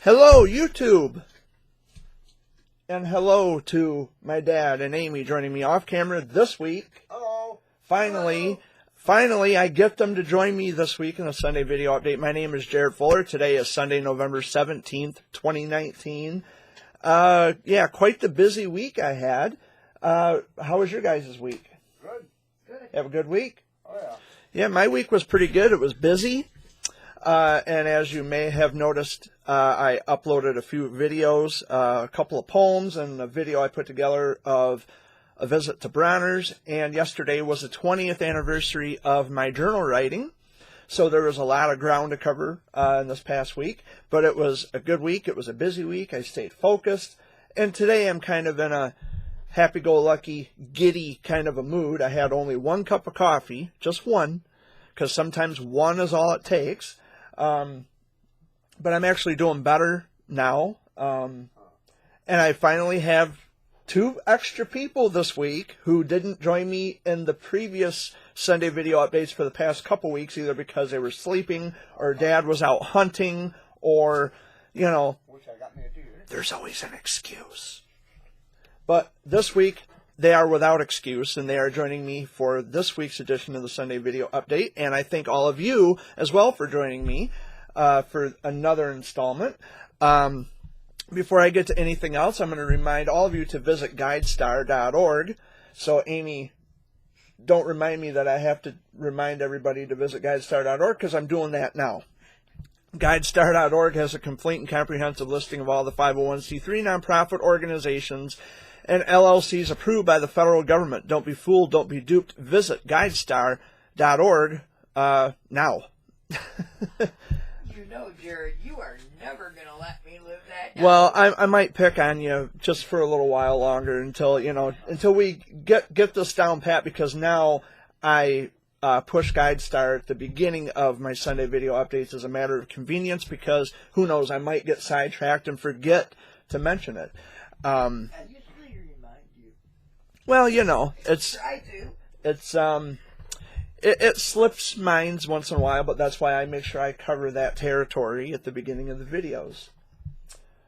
Hello, YouTube! And hello to my dad and Amy joining me off camera this week. Hello. Finally, I get them to join me this week in a Sunday video update. My name is Jared Fuller. Today is Sunday, November 17th, 2019. Yeah, quite the busy week I had. How was your guys' week? Good. Good. Have a good week? Oh, yeah. Yeah, my week was pretty good. It was busy. And as you may have noticed, I uploaded a few videos, a couple of poems, and a video I put together of a visit to Bronner's. And yesterday was the 20th anniversary of my journal writing. So there was a lot of ground to cover in this past week. But it was a good week. It was a busy week. I stayed focused. And today I'm kind of in a happy-go-lucky, giddy kind of a mood. I had only one cup of coffee, just one, because sometimes one is all it takes. But I'm actually doing better now. And I finally have 2 extra people this week who didn't join me in the previous Sunday video updates for the past couple weeks, either because they were sleeping or Dad was out hunting or, you know, Wish I got me a deer. there's always an excuse. But this week, they are without excuse, and they are joining me for this week's edition of the Sunday video update. And I thank all of you as well for joining me for another installment. Before I get to anything else, I'm going to remind all of you to visit GuideStar.org. So, Amy, don't remind me that I have to remind everybody to visit GuideStar.org, because I'm doing that now. GuideStar.org has a complete and comprehensive listing of all the 501c3 nonprofit organizations and LLCs approved by the federal government. Don't be fooled. Don't be duped. Visit GuideStar.org now. You know, Jared, you are never going to let me live that down. Well, I might pick on you just for a little while longer until we get this down pat, because now I push GuideStar at the beginning of my Sunday video updates as a matter of convenience, because who knows, I might get sidetracked and forget to mention it. I usually remind you. Well, you know, it's Try to. it slips minds once in a while, but that's why I make sure I cover that territory at the beginning of the videos.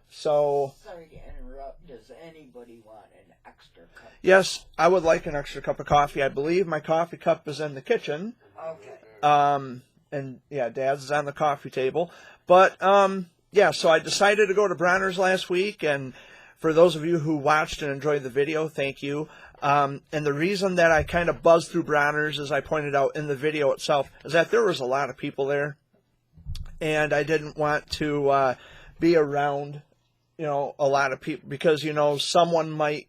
So, Sorry to interrupt. Does anybody want an extra cup? yes, I would like an extra cup of coffee. I believe my coffee cup is in the kitchen. Okay. And yeah, Dad's is on the coffee table. But yeah, so I decided to go to Bronner's last week, and for those of you who watched and enjoyed the video, thank you. And the reason that I kind of buzzed through Bronner's, as I pointed out in the video itself, is that there was a lot of people there, and I didn't want to be around, a lot of people, because, someone might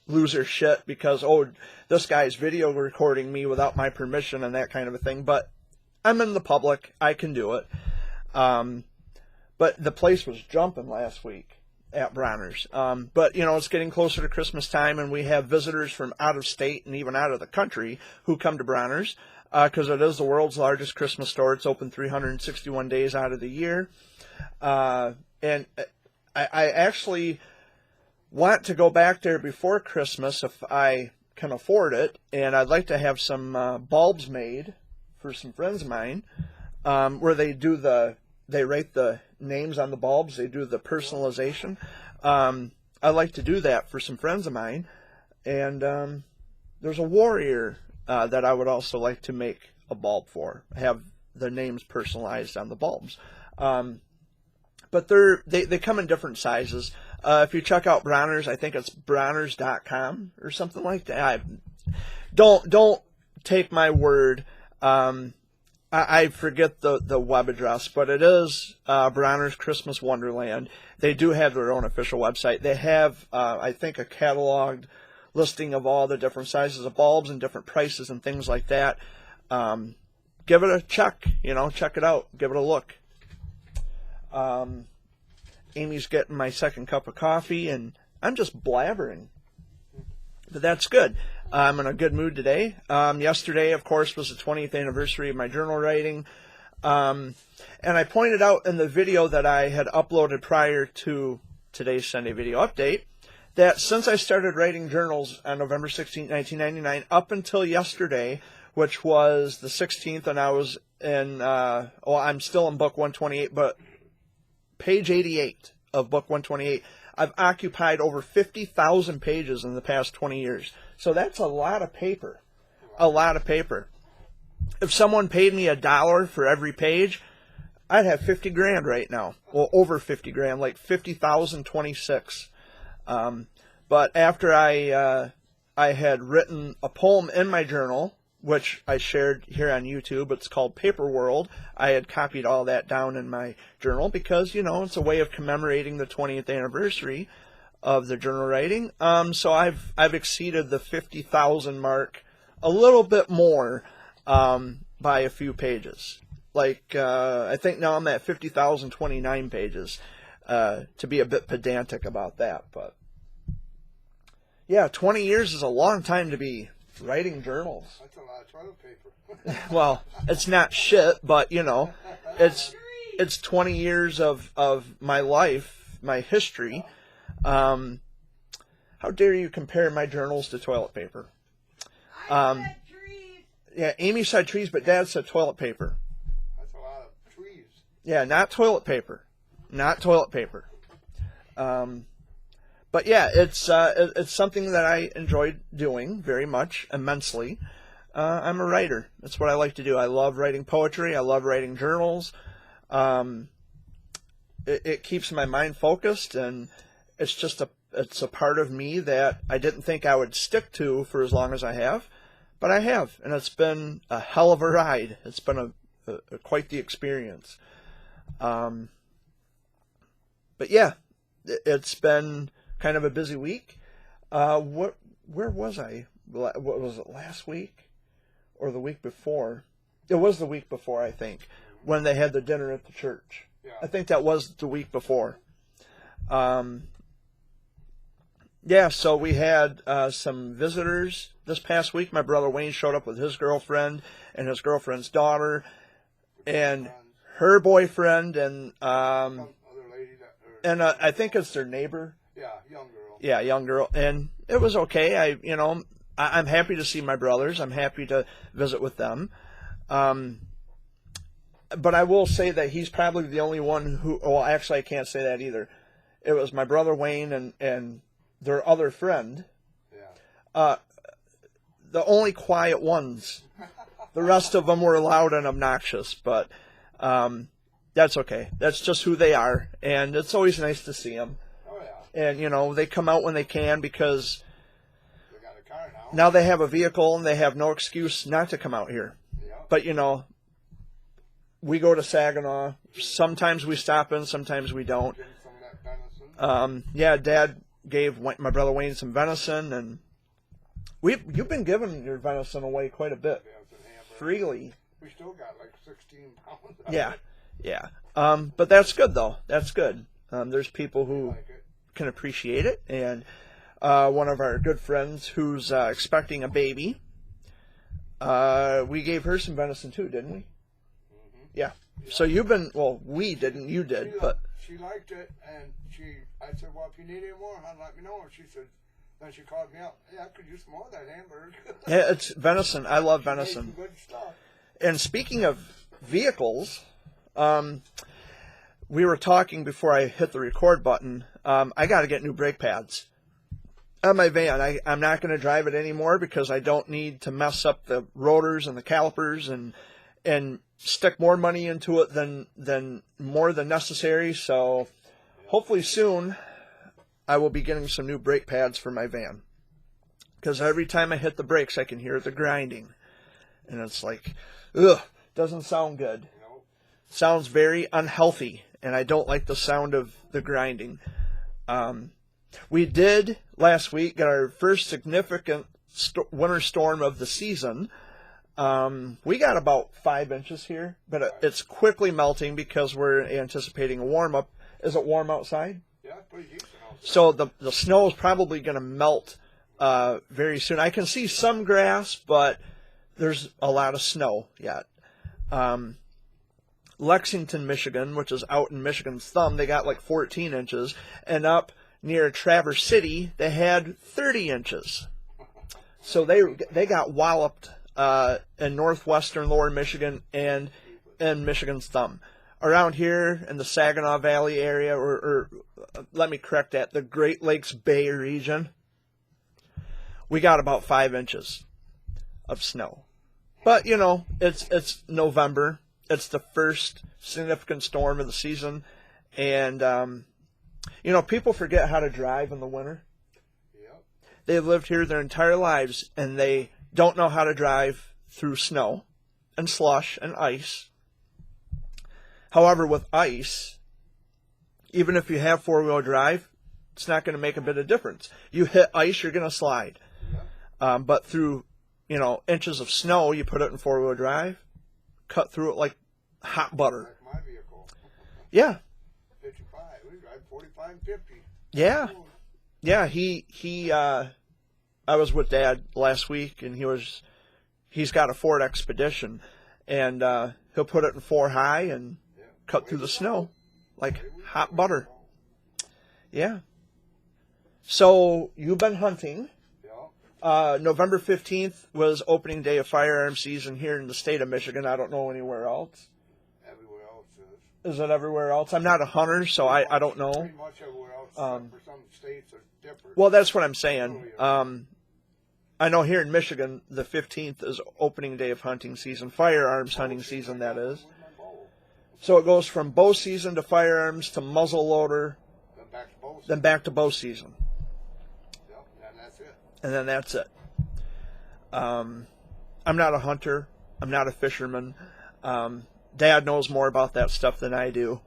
lose their shit because, oh, this guy's video recording me without my permission and that kind of a thing. But I'm in the public. I can do it. But the place was jumping last week at Bronner's. But, it's getting closer to Christmas time, and we have visitors from out of state and even out of the country who come to Bronner's, because it is the world's largest Christmas store. It's open 361 days out of the year. And I actually want to go back there before Christmas if I can afford it, and I'd like to have some bulbs made for some friends of mine, where they write the names on the bulbs. They do the personalization. I'd like to do that for some friends of mine. And there's a warrior that I would also like to make a bulb for, have the names personalized on the bulbs. But they come in different sizes. If you check out Bronner's, I think it's Bronners.com or something like that. Don't take my word. I forget the web address, but it is Bronner's Christmas Wonderland. They do have their own official website. They have, I think, a cataloged listing of all the different sizes of bulbs and different prices and things like that. Give it a check, check it out. Give it a look. Amy's getting my second cup of coffee, and I'm just blabbering. But that's good. I'm in a good mood today. Yesterday, of course, was the 20th anniversary of my journal writing. And I pointed out in the video that I had uploaded prior to today's Sunday video update that since I started writing journals on November 16, 1999, up until yesterday, which was the 16th, and I was in, I'm still in book 128, but page 88 of book 128, I've occupied over 50,000 pages in the past 20 years. So that's a lot of paper. A lot of paper. If someone paid me $1 for every page, I'd have 50 grand right now. Well, over 50 grand, like 50,026. But after I had written a poem in my journal, which I shared here on YouTube, it's called Paper World. I had copied all that down in my journal because, it's a way of commemorating the 20th anniversary of the journal writing. So I've exceeded the 50,000 mark a little bit more by a few pages. Like, I think now I'm at 50,029 pages, to be a bit pedantic about that. But, yeah, 20 years is a long time to be writing journals. That's a lot of toilet paper. Well, it's not shit, but, it's 20 years of my life, my history. How dare you compare my journals to toilet paper? I said trees. Yeah, Amy said trees, but Dad said toilet paper. That's a lot of trees. Yeah, not toilet paper. Not toilet paper. But yeah, it's something that I enjoyed doing very much, immensely. I'm a writer. That's what I like to do. I love writing poetry. I love writing journals. It keeps my mind focused, and it's a part of me that I didn't think I would stick to for as long as I have, but I have, and it's been a hell of a ride. It's been quite the experience. But yeah, it's been kind of a busy week. Where was I? What was it, last week or the week before? It was the week before, I think, when they had the dinner at the church. Yeah. I think that was the week before. Yeah, so we had some visitors this past week. My brother Wayne showed up with his girlfriend and his girlfriend's daughter and her boyfriend and Some other lady I think it's their neighbor. yeah, young girl. Yeah, young girl, and it was okay. I'm happy to see my brothers. I'm happy to visit with them. But I will say that he's probably the only one who. Well, actually, I can't say that either. It was my brother Wayne and their other friend. Yeah. The only quiet ones. The rest of them were loud and obnoxious, but that's okay. That's just who they are, and it's always nice to see them. Oh yeah. And they come out when they can because They got a car now. now they have a vehicle and they have no excuse not to come out here. Yeah. But we go to Saginaw. Sometimes we stop in, sometimes we don't. Getting some of that venison. Yeah, Dad gave my brother Wayne some venison, and you've been giving your venison away quite a bit, Yeah, it's an hamburger. freely. We still got like 16 pounds. Of Yeah, it. yeah. But that's good though. That's good. There's people who Like it. can appreciate it, and one of our good friends who's expecting a baby, we gave her some venison too, didn't we? Mm-hmm. Yeah. So we didn't, you did, but She liked it, and I said, well, if you need any more, hon, let me know. And she said, then she called me up. Yeah, I could use more of that hamburger. yeah, it's venison. I love She made venison. some good stuff. And speaking of vehicles, we were talking before I hit the record button. I got to get new brake pads on my van. I'm not going to drive it anymore because I don't need to mess up the rotors and the calipers and stick more money into it than more than necessary. So hopefully soon I will be getting some new brake pads for my van, because every time I hit the brakes I can hear the grinding, and it's like, ugh, doesn't sound good. You know, Sounds very unhealthy, and I don't like the sound of the grinding. We did last week get our first significant winter storm of the season. We got about 5 inches here, but it's quickly melting because we're anticipating a warm up. Is it warm outside? yeah, it's pretty decent outside. So the snow is probably going to melt very soon. I can see some grass, but there's a lot of snow yet. Lexington, Michigan, which is out in Michigan's thumb, they got like 14 inches, and up near Traverse City, they had 30 inches. So they got walloped in northwestern lower Michigan and in Michigan's thumb. Around here in the Saginaw Valley area, or let me correct that, the Great Lakes Bay region, we got about 5 inches of snow. But, you know, it's November. It's the first significant storm of the season. And, you know, people forget how to drive in the winter. Yep. They've lived here their entire lives, and they don't know how to drive through snow and slush and ice. However, with ice, even if you have four-wheel drive, it's not going to make a bit of difference. You hit ice, you're going to slide. Yep. But through, you know, inches of snow, you put it in four-wheel drive, cut through it like hot butter. Like my vehicle. Yeah. 55. We drive 45 and 50. Yeah. Yeah, I was with Dad last week, and he's got a Ford Expedition, and he'll put it in 4 high and cut through the snow like hot butter. Yeah. So you've been hunting. Yep. November 15th was opening day of firearms season here in the state of Michigan. I don't know anywhere else. Everywhere else is. Is it everywhere else? I'm not a hunter, so I don't know. Pretty much everywhere else, except for some states are different. Well, that's what I'm saying. I know here in Michigan, the 15th is opening day of hunting season, firearms hunting season, that is. So it goes from bow season to firearms to muzzle loader, Then back to both. then back to bow season. Yep, and that's it. And then that's it. I'm not a hunter. I'm not a fisherman. Dad knows more about that stuff than I do.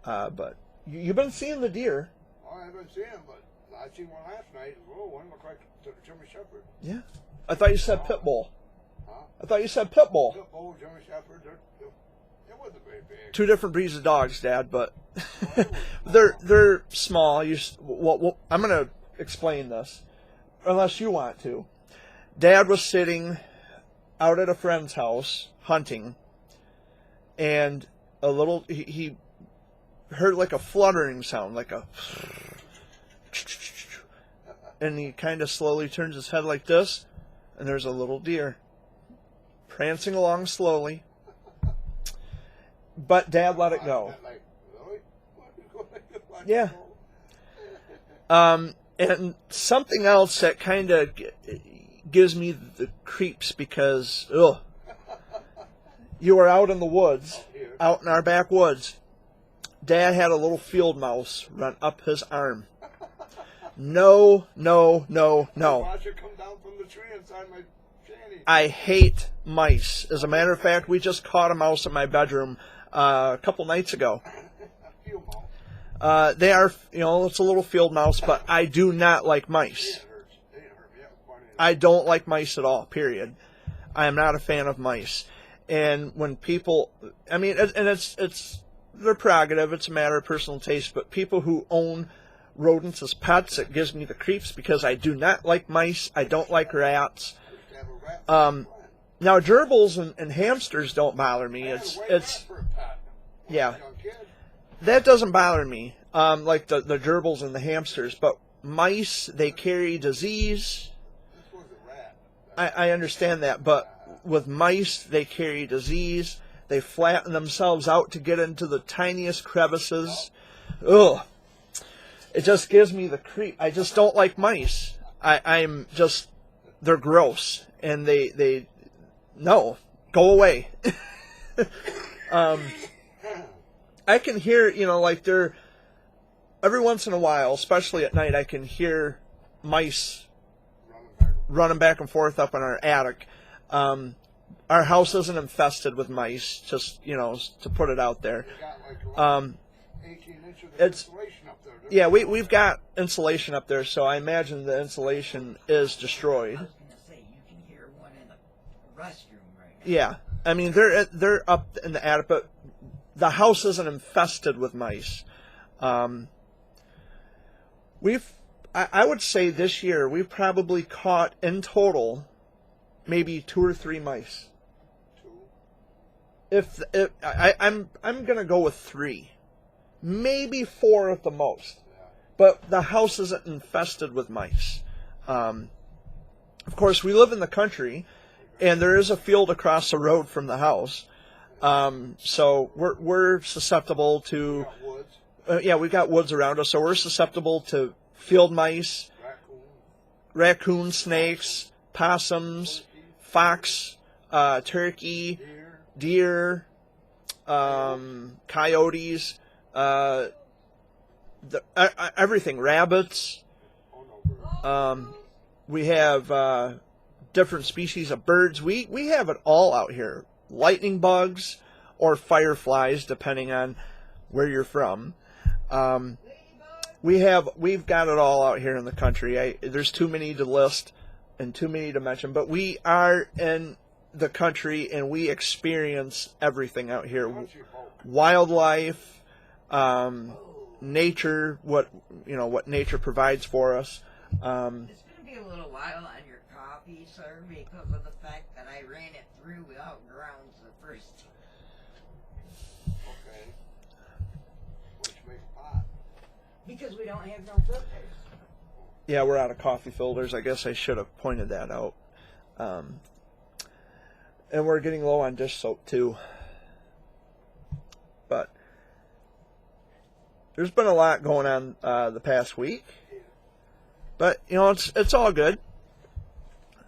But you've been seeing the deer. Oh, I haven't seen him, but I seen one last night. Oh, one looked like the German Shepherd. Yeah. I thought you said pit bull. Huh? I thought you said pit bull. Pit bull, German Shepherd. It wasn't very big. 2 different breeds of dogs, Dad, but they're small. Well, I'm going to explain this, unless you want to. Dad was sitting out at a friend's house hunting, and he heard like a fluttering sound, like a, and he kind of slowly turns his head like this, and there's a little deer prancing along slowly. But Dad let it go. Like, really? Yeah. And something else that kind of gives me the creeps because, you were out in the woods, out in our backwoods. Dad had a little field mouse run up his arm. No. Watch it come down from the tree inside my shanty. I hate mice. As a matter of fact, we just caught a mouse in my bedroom a couple nights ago. Field mouse. They are, it's a little field mouse, but I do not like mice. They didn't hurt me. That was funny. I don't like mice at all, period. I am not a fan of mice. And when people, and it's their prerogative, it's a matter of personal taste, but people who own rodents as pets, it gives me the creeps because I do not like mice. I don't like rats. I used to have a rat. Now, gerbils and hamsters don't bother me. It's For a pet. yeah. Young kid. That doesn't bother me, like the gerbils and the hamsters. But mice, they carry disease. This was a rat. I understand that, but with mice, they carry disease. They flatten themselves out to get into the tiniest crevices. Ugh. It just gives me the creep. I just don't like mice. They're gross. And no, go away. I can hear, every once in a while, especially at night, I can hear mice running back and forth up in our attic. Our house isn't infested with mice, just, to put it out there. We got like 18 inches of it's- insulation up there. Yeah, we've got insulation up there, so I imagine the insulation is destroyed. I was going to say, you can hear one in the restroom right now. Yeah, I mean, they're up in the attic, but the house isn't infested with mice. I would say this year we've probably caught in total maybe 2 or 3 mice. Two. I'm gonna go with 3, maybe 4 at the most. But the house isn't infested with mice. Of course, we live in the country, and there is a field across the road from the house. So we're susceptible We to got woods. yeah, we've got woods around us, so we're susceptible to field mice, raccoon, snakes, possums, fox, turkey, deer, coyotes, everything, rabbits. We have different species of birds. We have it all out here. Lightning bugs or fireflies, depending on where you're from. We've got it all out here in the country. There's too many to list and too many to mention, but we are in the country and we experience everything out here. Wildlife, nature, what nature provides for us. It's going to be a little while on your coffee, sir, because of the fact that I ran it through without grounds the first. Okay. Which makes pot. Because we don't have no filters. Yeah, we're out of coffee filters. I guess I should have pointed that out. And we're getting low on dish soap too. But there's been a lot going on the past week. But it's all good.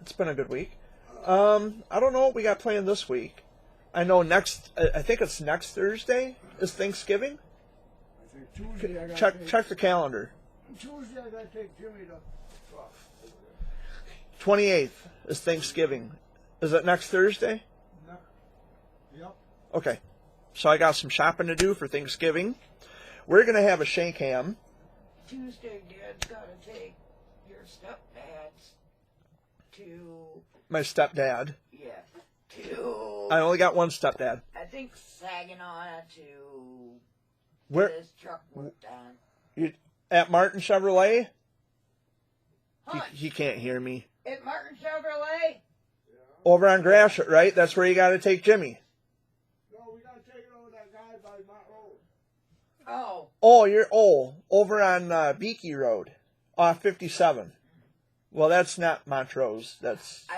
It's been a good week. I don't know what we got planned this week. I know I think it's next Thursday is Thanksgiving. I think Tuesday I gotta Check the calendar. Tuesday I gotta take Jimmy to 28th is Thanksgiving. Is it next Thursday? No. Yep. Okay. So I got some shopping to do for Thanksgiving. We're going to have a shank ham. Tuesday, Dad's got to take your stepdads to... My stepdad. Yeah. To... I only got one stepdad. I think Saginaw to... Where? Get his truck worked on. You, at Martin Chevrolet? Huh? He can't hear me. At Martin Chevrolet? Over on Gratiot, right? That's where you got to take Jimmy. No, we gotta take it over that guy by Mount Road. Oh. Oh, you're over on Beaky Road, off 57. Well, that's not Montrose. I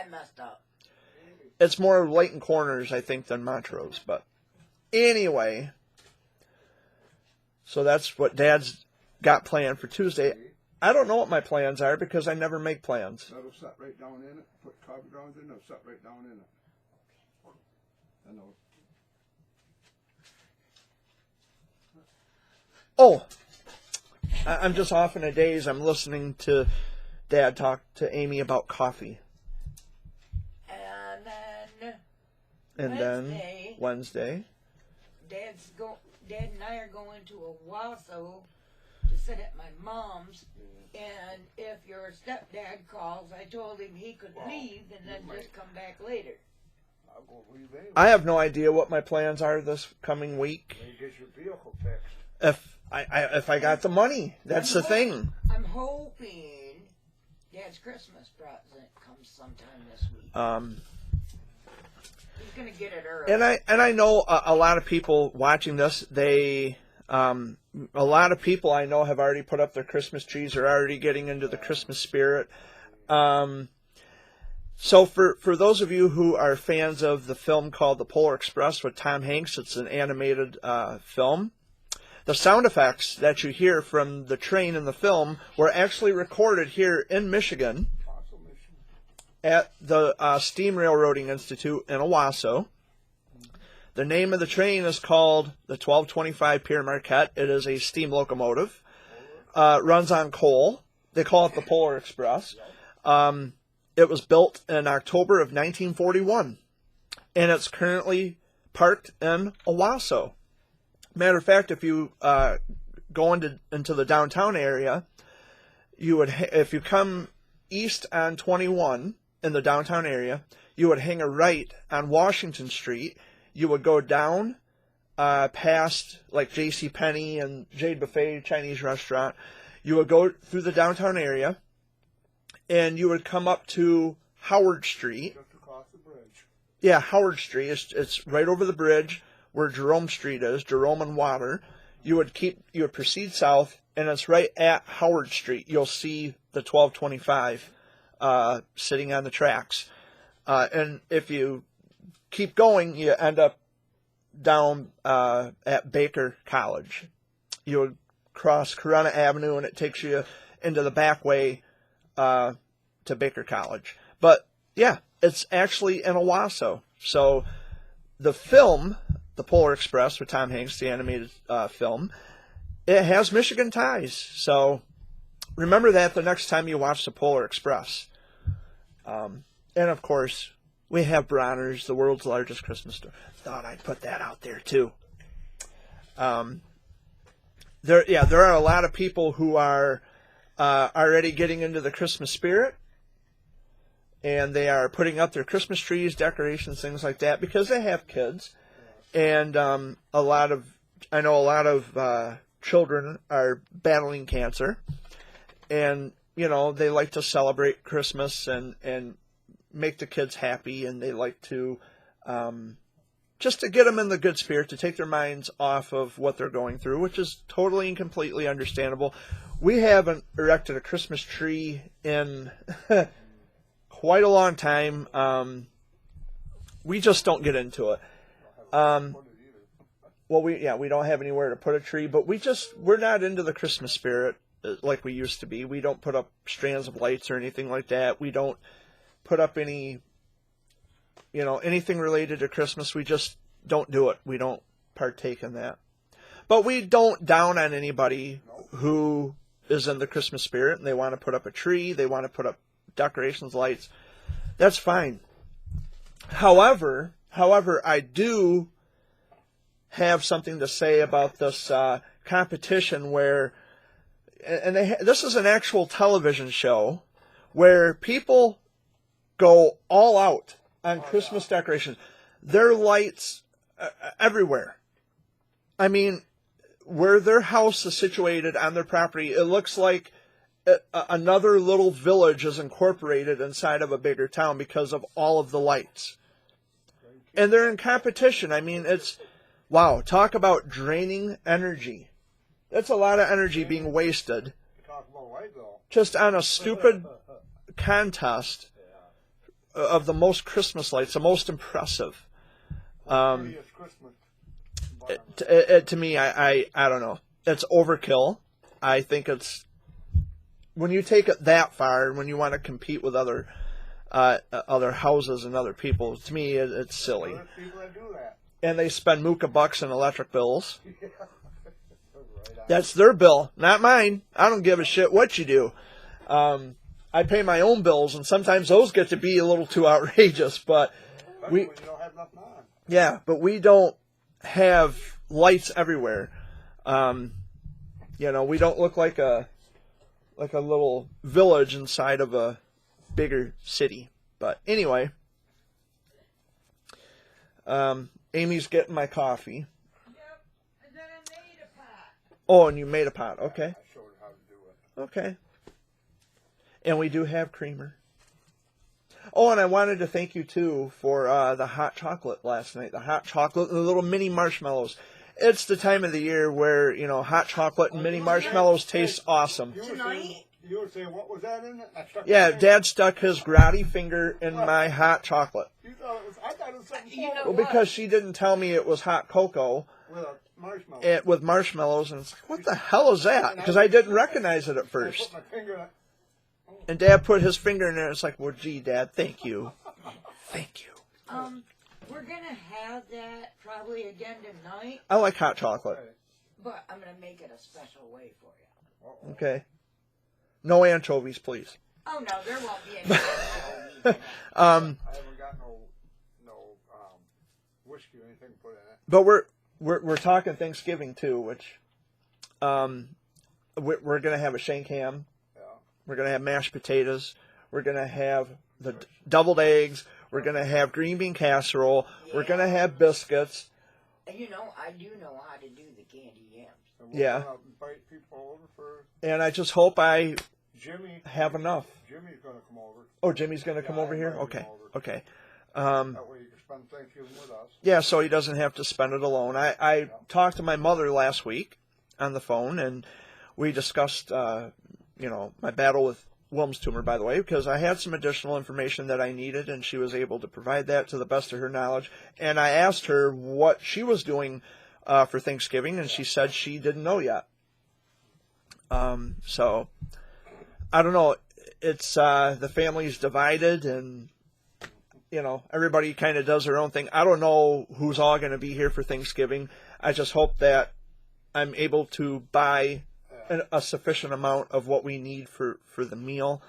messed up. It's more Layton Corners, I think, than Montrose. But anyway, so that's what Dad's got planned for Tuesday. I don't know what my plans are because I never make plans. That'll set right down in it. Put coffee grounds in, it'll set right down in it. I know. Oh, I'm just off in a daze. I'm listening to Dad talk to Amy about coffee. And then Wednesday. Dad and I are going to Owasso to sit at my mom's. And if your stepdad calls, I told him he could leave and then just come back later. I'll go leave anyway. I have no idea what my plans are this coming week. When you get your vehicle fixed. If I got the money, that's the thing. I'm hoping Dad's Christmas present comes sometime this week. He's gonna get it early. And I know a lot of people watching this. A lot of people I know have already put up their Christmas trees. Are already getting into the Christmas spirit. So for those of you who are fans of the film called The Polar Express with Tom Hanks, it's an animated film. The sound effects that you hear from the train in the film were actually recorded here in Michigan at the Steam Railroading Institute in Owasso. The name of the train is called the 1225 Pierre Marquette. It is a steam locomotive. Runs on coal. They call it the Polar Express. It was built in October of 1941, and it's currently parked in Owasso. Matter of fact, if you go into the downtown area, if you come east on 21 in the downtown area, you would hang a right on Washington Street. You would go down past like JCPenney and Jade Buffet Chinese restaurant. You would go through the downtown area, and you would come up to Howard Street. Just across the bridge. Yeah, Howard Street. It's right over the bridge where Jerome Street is, Jerome and Water. You would proceed south, and it's right at Howard Street. You'll see the 1225 sitting on the tracks. And if you keep going, you end up down at Baker College. You would across Corunna Avenue, and it takes you into the back way to Baker College. But yeah, it's actually in Owasso. So the film, The Polar Express with Tom Hanks, the animated film, it has Michigan ties. So remember that the next time you watch The Polar Express. And of course, we have Bronner's, the world's largest Christmas store. Thought I'd put that out there too. There are a lot of people who are already getting into the Christmas spirit, and they are putting up their Christmas trees, decorations, things like that, because they have kids. And I know a lot of children are battling cancer, and they like to celebrate Christmas and make the kids happy, and they like to just to get them in the good spirit, to take their minds off of what they're going through, which is totally and completely understandable. We haven't erected a Christmas tree in quite a long time. We just don't get into it. We don't have anywhere to put a tree, but we're not into the Christmas spirit like we used to be. We don't put up strands of lights or anything like that. We don't put up any, anything related to Christmas. We just don't do it. We don't partake in that. But we don't down on anybody who is in the Christmas spirit and they want to put up a tree, they want to put up decorations, lights. That's fine. However, I do have something to say about this competition where, this is an actual television show where people go all out on Christmas decorations. There are lights everywhere. I mean, where their house is situated on their property, it looks like another little village is incorporated inside of a bigger town because of all of the lights. And they're in competition. I mean, wow, talk about draining energy. That's a lot of energy being wasted just on a stupid contest of the most Christmas lights, the most impressive. To me, I don't know. It's overkill. I think it's, when you take it that far, when you want to compete with other houses and other people, to me, it's silly. There's people that do that. And they spend mooka bucks in electric bills. That's their bill, not mine. I don't give a shit what you do. I pay my own bills, and sometimes those get to be a little too outrageous. But Especially when you don't have nothing on. yeah, but we don't have lights everywhere. We don't look like a little village inside of a bigger city. But anyway, Amy's getting my coffee. Yep, and then I made a pot. Oh, and you made a pot. Okay. I showed her how to do it. Okay. And we do have creamer. Oh, and I wanted to thank you, too, for the hot chocolate last night. The hot chocolate and the little mini marshmallows. It's the time of the year where, hot chocolate and mini marshmallows taste awesome. You were saying, what was that in it? Yeah, Dad stuck his grotty finger in my hot chocolate. I thought it was something Well, because she didn't tell me it was hot cocoa with a marshmallow. with marshmallows, and it's like, what the hell is that? Because I didn't recognize it at I first. put my finger in it. And Dad put his finger in there. It's like, well, gee, Dad, thank you. Thank you. We're gonna have that probably again tonight, I like hot chocolate. but I'm gonna make it a special way for you. Okay. No anchovies, please. Oh no, there won't be any. I haven't got no whiskey or anything put in it. But we're talking Thanksgiving too, which we're gonna have a shank ham. Yeah. We're gonna have mashed potatoes. We're gonna have the deviled eggs. We're gonna have green bean casserole. Yeah. We're gonna have biscuits. And I do know how to do the candy yams. And we're Yeah. gonna invite people over for And I just hope I Jimmy. have enough. Jimmy's gonna come over. Oh, Jimmy's gonna come Yeah, over here. I invited Okay. him over. Okay. That way you can spend Thanksgiving with us. Yeah, so he doesn't have to spend it alone. I talked to my mother last week on the phone, and we discussed, my battle with Wilms tumor, by the way, because I had some additional information that I needed, and she was able to provide that to the best of her knowledge. And I asked her what she was doing for Thanksgiving, and she said she didn't know yet. So I don't know. It's the family's divided, and everybody kind of does their own thing. I don't know who's all going to be here for Thanksgiving. I just hope that I'm able to buy a sufficient amount of what we need for the meal,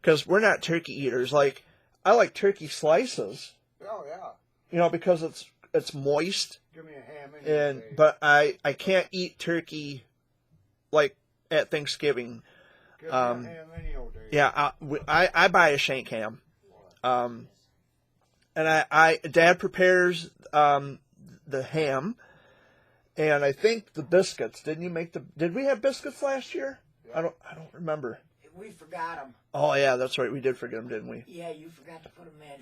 because we're not turkey eaters. Like, I like turkey slices, Oh yeah. because it's moist, Give me a ham any day. but I can't eat turkey like at Thanksgiving. Give me a ham any old day. Yeah, I buy a shank ham, and Dad prepares the ham, and I think the biscuits. Did we have biscuits last year? Yeah. I don't remember. We forgot them. Oh yeah, that's right. We did forget them, didn't we? Yeah, you forgot to put them in.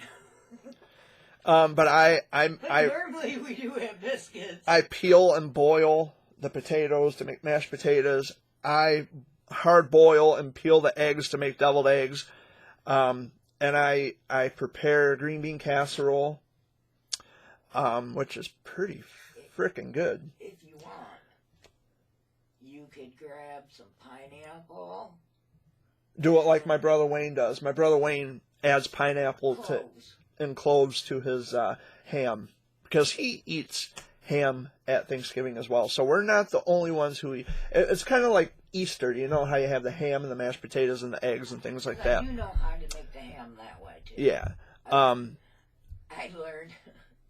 But I Normally we do have biscuits. I peel and boil the potatoes to make mashed potatoes. I hard boil and peel the eggs to make deviled eggs. And I prepare green bean casserole, which is pretty frickin' good. If you want, you could grab some pineapple. Do it like my brother Wayne does. My brother Wayne adds pineapple Cloves. and cloves to his ham, because he eats ham at Thanksgiving as well. So we're not the only ones who eat. It's kind of like Easter. You know how you have the ham and the mashed potatoes and the eggs and things like that. You know how to make the ham that way too. Yeah. I learned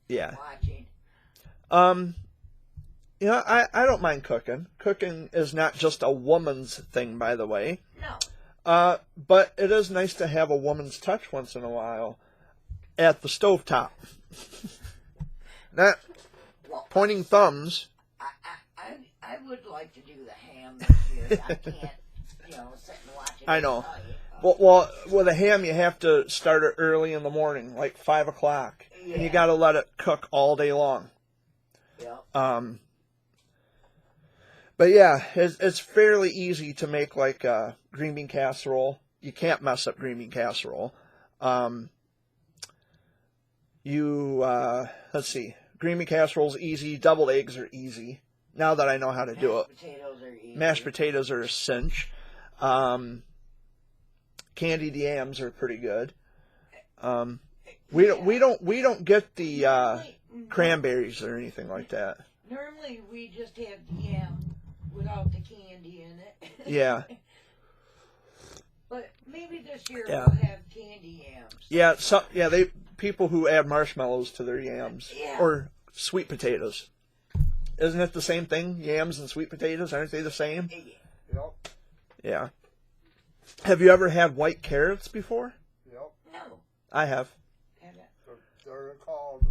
Yeah. watching. I don't mind cooking. Cooking is not just a woman's thing, by the way. No. But it is nice to have a woman's touch once in a while at the stovetop. Not Well, pointing thumbs. I would like to do the ham this year. I can't, sit and watch it. I know. all night. Well, with a ham, you have to start it early in the morning, like 5 o'clock. And you Yeah. got to let it cook all day long. Yeah. But yeah, it's fairly easy to make like a green bean casserole. You can't mess up green bean casserole. Let's see. Green bean casserole's easy. Deviled eggs are easy. Now that I know how to do it. Mashed potatoes are easy. Mashed potatoes are a cinch. Candied yams are pretty good. We don't get the cranberries or anything like that. Normally we just have the yam without the candy in it. Yeah. But maybe this year Yeah. we'll have candy yams. Yeah, people who add marshmallows to their yams Yeah. or sweet potatoes. Isn't it the same thing? Yams and sweet potatoes, aren't they the same? Yep. Yeah. Have you ever had white carrots before? Yep. No. I have. They're called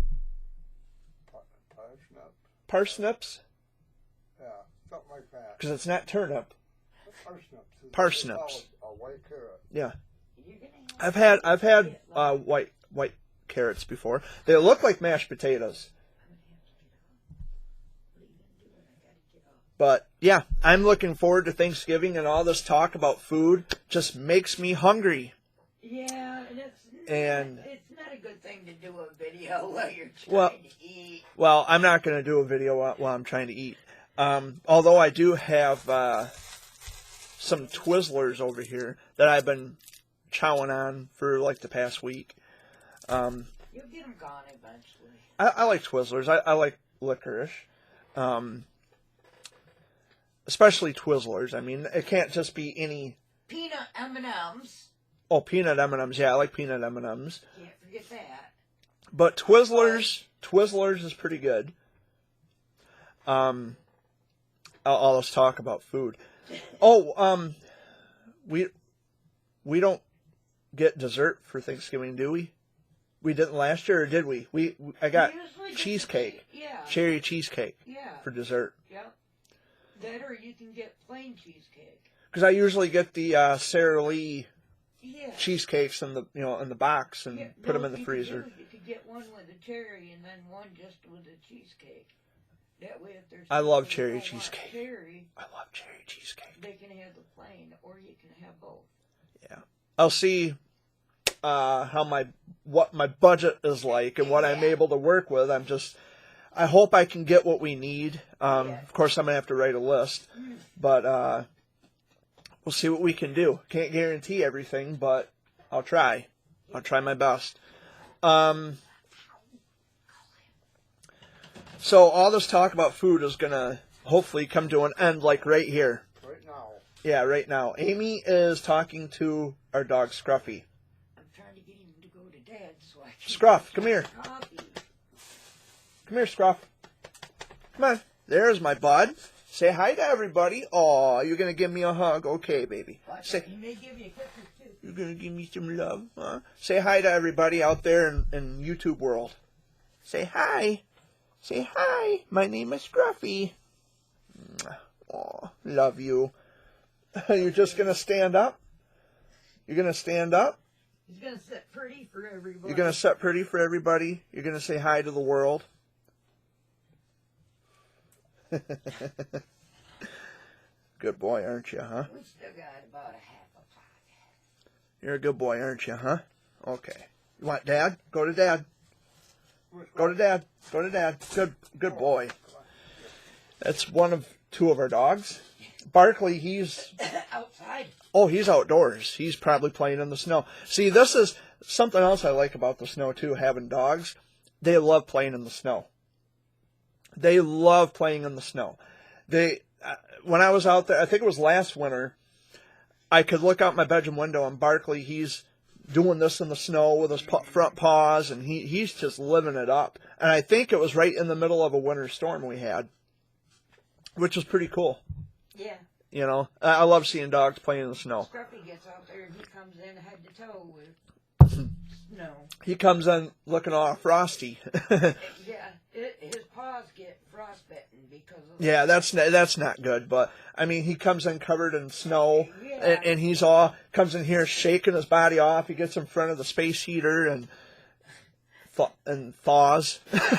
parsnips. Parsnips? Yeah, something like that. Because it's not turnip. Parsnips. Parsnips. A white carrot. Yeah. You're gonna have I've had white carrots before. They look like mashed potatoes. But yeah, I'm looking forward to Thanksgiving, and all this talk about food just makes me hungry. Yeah, And- it's not a good thing to do a video while you're Well- trying to eat. Well, I'm not going to do a video while I'm trying to eat. Although I do have some Twizzlers over here that I've been chowing on for like the past week. You'll get them gone eventually. I like Twizzlers. I like licorice. Especially Twizzlers. I mean, it can't just be any... Peanut M&Ms. Oh, peanut M&Ms. Yeah, I like peanut M&Ms. Can't forget that. But Twizzlers is pretty good. Let's talk about food. Oh, we don't get dessert for Thanksgiving, do we? We didn't last year, or did we? I got We usually get cheesecake, the- Yeah. cherry cheesecake Yeah. for dessert. Yep. That or you can get plain cheesecake. Because I usually get the Sara Lee Yeah. cheesecakes in the in the box and Yeah, put them no, in the you freezer. You could get one with a cherry and then one just with a cheesecake. That way, if there's I love people cherry who don't want cheesecake. cherry, I love cherry cheesecake. they can have the plain, or you can have both. I'll see what my budget is like and what I'm Yeah. able to work with. I hope I can get what we need. Yeah. Of course, I'm gonna have to write a list, but we'll see what we can do. Can't guarantee everything, but I'll try. I'll try my best. So all this talk about food is going to hopefully come to an end, like right here. Right now. Yeah, right now. Amy is talking to our dog, Scruffy. I'm trying to get him to go to Dad so I can Scruff, come here. coffee. Come here, Scruff. Come on. There's my bud. Say hi to everybody. Aw, you're going to give me a hug? Okay, baby. Say, He may give you a kisses too. you're going to give me some love, huh? Say hi to everybody out there in YouTube world. Say hi. Say hi. My name is Scruffy. Aw, love you. You're just going to stand up? You're going to stand up? He's gonna sit pretty for everybody. You're going to sit pretty for everybody? You're going to say hi to the world? Good boy, aren't you, huh? We still got about a half a pot. You're a good boy, aren't you, huh? Okay. You want Dad? Go to Dad. Go to Dad. Go to Dad. Good boy. That's one of two of our dogs. Barkley, he's... Outside. Oh, he's outdoors. He's probably playing in the snow. See, this is something else I like about the snow, too, having dogs. They love playing in the snow. They love playing in the snow. When I was out there, I think it was last winter, I could look out my bedroom window and Barkley, he's doing this in the snow with his front paws, and he's just living it up. And I think it was right in the middle of a winter storm we had, which was pretty cool. Yeah. You know, I love seeing dogs playing in the snow. Scruffy gets out there and he comes in head to toe with snow. He comes in looking all frosty. Yeah, his paws get frostbitten because of Yeah, that's not good. But I mean, he comes in covered in snow, Yeah. and he's all comes in here shaking his body off. He gets in front of the space heater and thaws. Last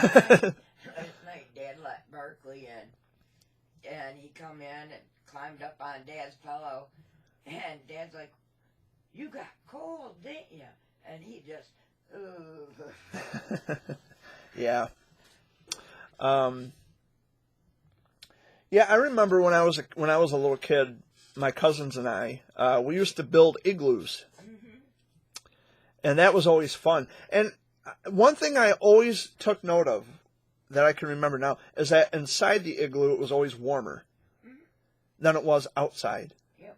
night, Dad let Barkley in, and he come in and climbed up on Dad's pillow, and Dad's like, "You got cold, didn't you?" And he just, Yeah. Yeah, I remember when I was a little kid, my cousins and I, we used to build igloos, and that was always fun. And one thing I always took note of that I can remember now is that inside the igloo it was always warmer than it was outside. Yep.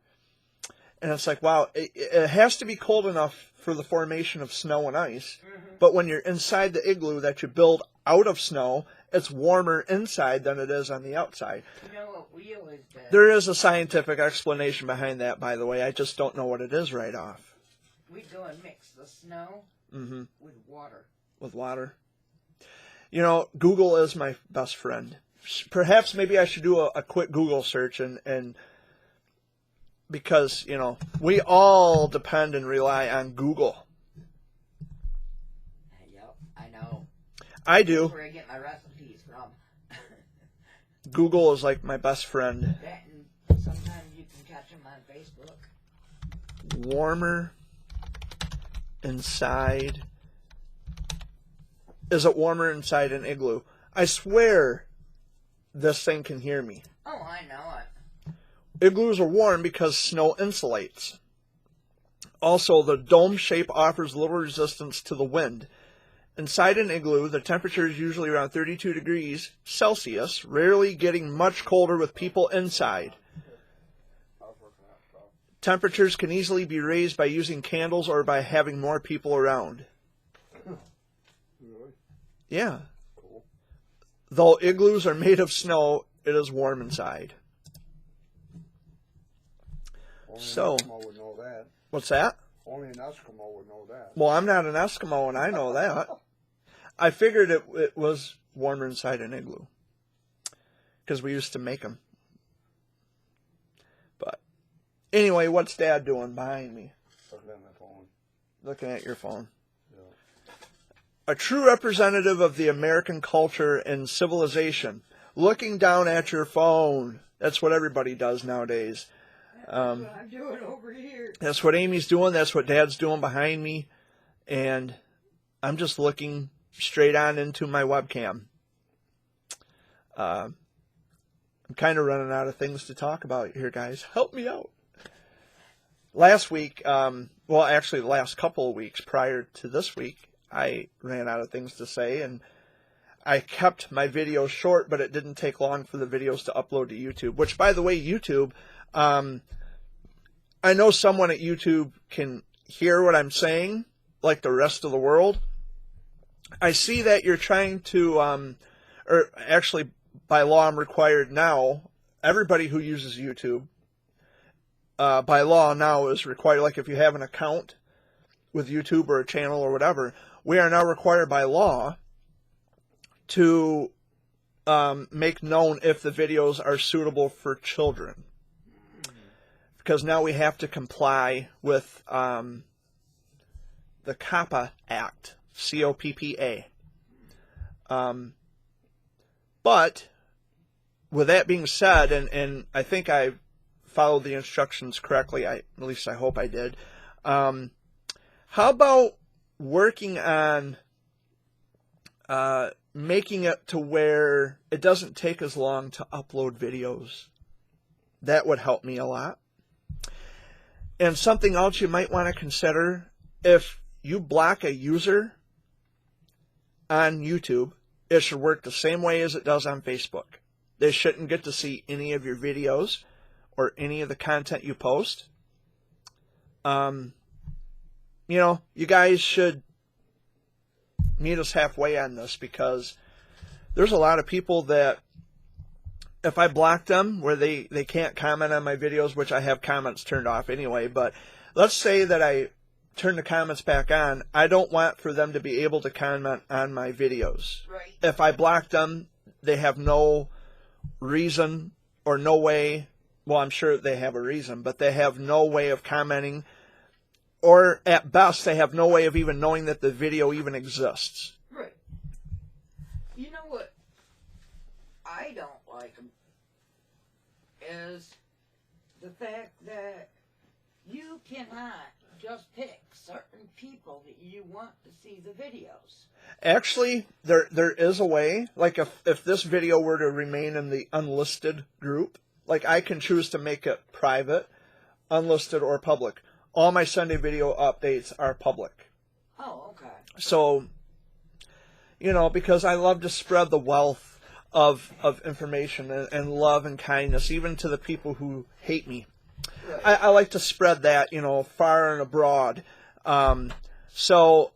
And it's like, wow, it has to be cold enough for the formation of snow and ice. But when you're inside the igloo that you build out of snow, it's warmer inside than it is on the outside. You know what we always did? There is a scientific explanation behind that, by the way. I just don't know what it is right off. We'd go and mix the snow with water. With water. You know, Google is my best friend. Perhaps maybe I should do a quick Google search and because, you know, we all depend and rely on Google. Yep, I know. I do. That's where I get my recipes from. Google is like my best friend. That and sometimes you can catch them on Facebook. Warmer inside. Is it warmer inside an igloo? I swear this thing can hear me. Oh, I know it. Igloos are warm because snow insulates. Also, the dome shape offers little resistance to the wind. Inside an igloo, the temperature is usually around 32 degrees Celsius, rarely getting much colder with people inside. Temperatures can easily be raised by using candles or by having more people around. Really? Yeah. Cool. Though igloos are made of snow, it is warm inside. Only So- an Eskimo would know that. What's that? Only an Eskimo would know that. Well, I'm not an Eskimo, and I know that. I figured it was warmer inside an igloo because we used to make them. But anyway, what's Dad doing behind me? Looking at my phone. Looking at your phone. Yeah. A true representative of the American culture and civilization. Looking down at your phone. That's what everybody does nowadays. That's what I'm doing over here. That's what Amy's doing. That's what Dad's doing behind me. And I'm just looking straight on into my webcam. I'm kind of running out of things to talk about here, guys. Help me out. last week, well, actually the last couple of weeks prior to this week, I ran out of things to say, and I kept my videos short, but it didn't take long for the videos to upload to YouTube, which, by the way, YouTube, I know someone at YouTube can hear what I'm saying, like the rest of the world. I see that you're trying to, or actually, by law, I'm required now, everybody who uses YouTube, by law now is required, like if you have an account with YouTube or a channel or whatever, we are now required by law to make known if the videos are suitable for children. Because now we have to comply with the COPPA Act, C-O-P-P-A. But with that being said, and I think I followed the instructions correctly, at least I hope I did, how about working on making it to where it doesn't take as long to upload videos? That would help me a lot. And something else you might want to consider, if you block a user on YouTube, it should work the same way as it does on Facebook. They shouldn't get to see any of your videos or any of the content you post. You know, you guys should meet us halfway on this, because there's a lot of people that if I block them where they can't comment on my videos, which I have comments turned off anyway, but let's say that I turn the comments back on, I don't want for them to be able to comment on my videos. Right. If I block them, they have no reason or no way, well, I'm sure they have a reason, but they have no way of commenting, or at best, they have no way of even knowing that the video even exists. Right. You know what I don't like 'em is the fact that you cannot just pick certain people that you want to see the videos. Actually, there is a way. Like if this video were to remain in the unlisted group, like I can choose to make it private, unlisted, or public. All my Sunday video updates are public. Oh, okay. So, you know, because I love to spread the wealth of information and love and kindness, even to the people who hate me. Right. I like to spread that, you know, far and abroad. So